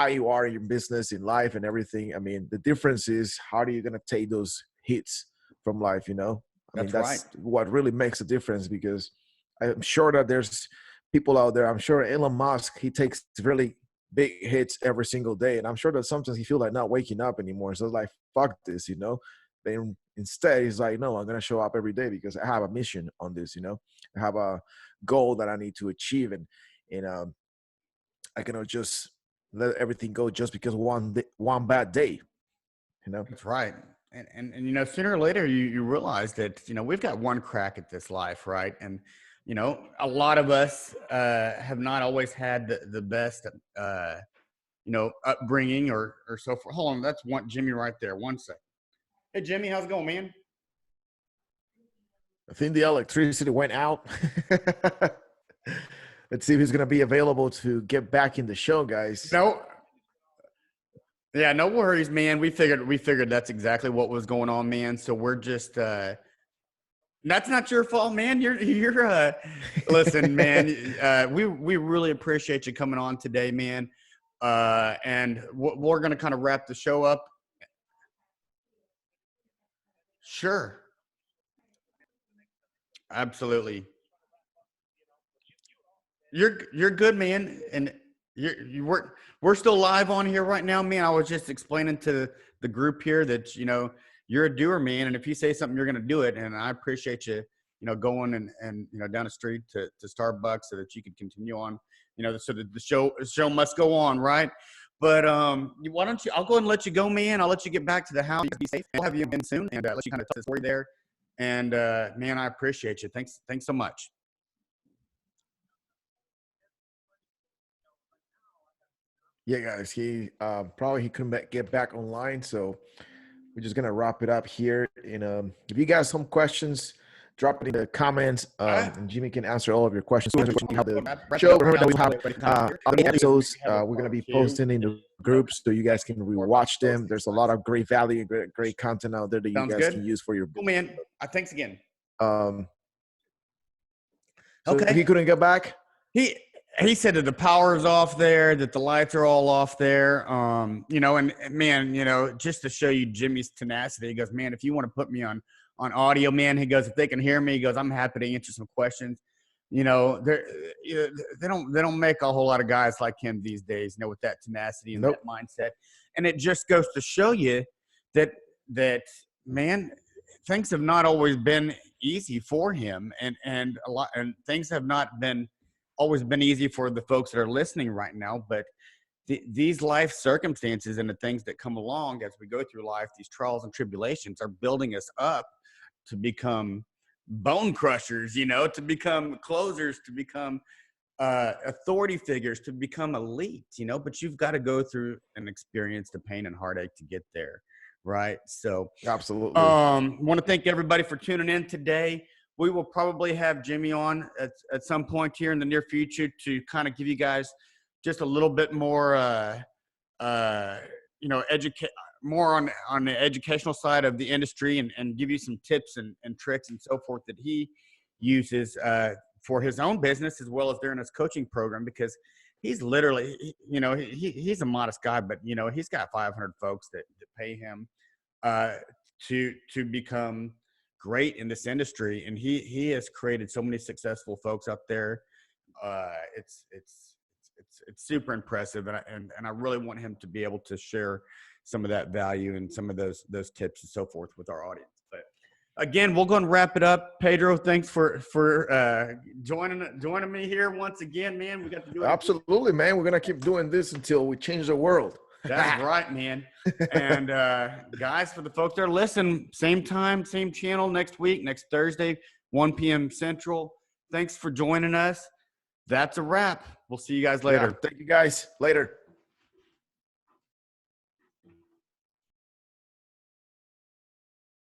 you are in your business, in life, and everything. I mean, the difference is, how are you going to take those hits from life, you know? That's right. What really makes a difference, because I'm sure that there's people out there. I'm sure Elon Musk, he takes really big hits every single day. And I'm sure that sometimes he feels like not waking up anymore. So it's like, fuck this, you know? Then instead, he's like, no, I'm going to show up every day because I have a mission on this, you know? I have a goal that I need to achieve. And I cannot just let everything go just because one bad day, you know? That's right. And you know, sooner or later, you realize that, you know, we've got one crack at this life, right? And, you know, a lot of us have not always had the best, you know, upbringing or so forth. Hold on, that's Jimmy right there. One sec. Hey, Jimmy, how's it going, man? I think the electricity went out. Let's see if he's going to be available to get back in the show, guys. No. Yeah, no worries, man. We figured that's exactly what was going on, man. So we're just that's not your fault, man. You're listen, man. We really appreciate you coming on today, man. And we're gonna kind of wrap the show up. Sure. Absolutely. You're good, man. And we're still live on here right now, man. I was just explaining to the group here that, you know, you're a doer, man. And if you say something, you're going to do it. And I appreciate you, you know, going and you know, down the street to Starbucks so that you can continue on, you know, so that the show must go on. Right. But why don't you, I'll go ahead and let you go, man. I'll let you get back to the house. Be safe. We'll have you in soon and let you kind of tell the story there. And man, I appreciate you. Thanks so much. Yeah, guys, he couldn't get back online, so we're just gonna wrap it up here. And if you guys have some questions, drop it in the comments, and Jimmy can answer all of your questions. Remember that we have other episodes we're gonna be posting in the groups, so you guys can rewatch them. There's a lot of great value, great content out there that you guys can use for your. Cool, man. Thanks again. So okay. He couldn't get back. He said that the power is off there, that the lights are all off there. You know, and man, you know, just to show you Jimmy's tenacity, he goes, man, if you want to put me on audio, man, he goes, if they can hear me, he goes, I'm happy to answer some questions. You know, they don't make a whole lot of guys like him these days, you know, with that tenacity and that mindset. And it just goes to show you that man, things have not always been easy for him, and things have not always been easy for the folks that are listening right now. But these life circumstances and the things that come along as we go through life, these trials and tribulations, are building us up to become bone crushers, you know, to become closers, to become authority figures, to become elite, you know. But you've got to go through and experience the pain and heartache to get there, right? So absolutely. Want to thank everybody for tuning in today. We will probably have Jimmy on at some point here in the near future to kind of give you guys just a little bit more, you know, more on the educational side of the industry, and give you some tips and tricks and so forth that he uses for his own business as well as during his coaching program, because he's literally, you know, he's a modest guy, but, you know, he's got 500 folks that pay him to become great in this industry, and he has created so many successful folks out there. It's super impressive, and I really want him to be able to share some of that value and some of those tips and so forth with our audience. But again, we'll go and wrap it up. Pedro, thanks for joining me here once again, man. We got to do it. Absolutely, man. We're gonna keep doing this until we change the world. That's right, man. And guys, for the folks that are listening, same time, same channel next week, next Thursday, 1 p.m. Central. Thanks for joining us. That's a wrap. We'll see you guys later. Yeah, thank you guys. Later.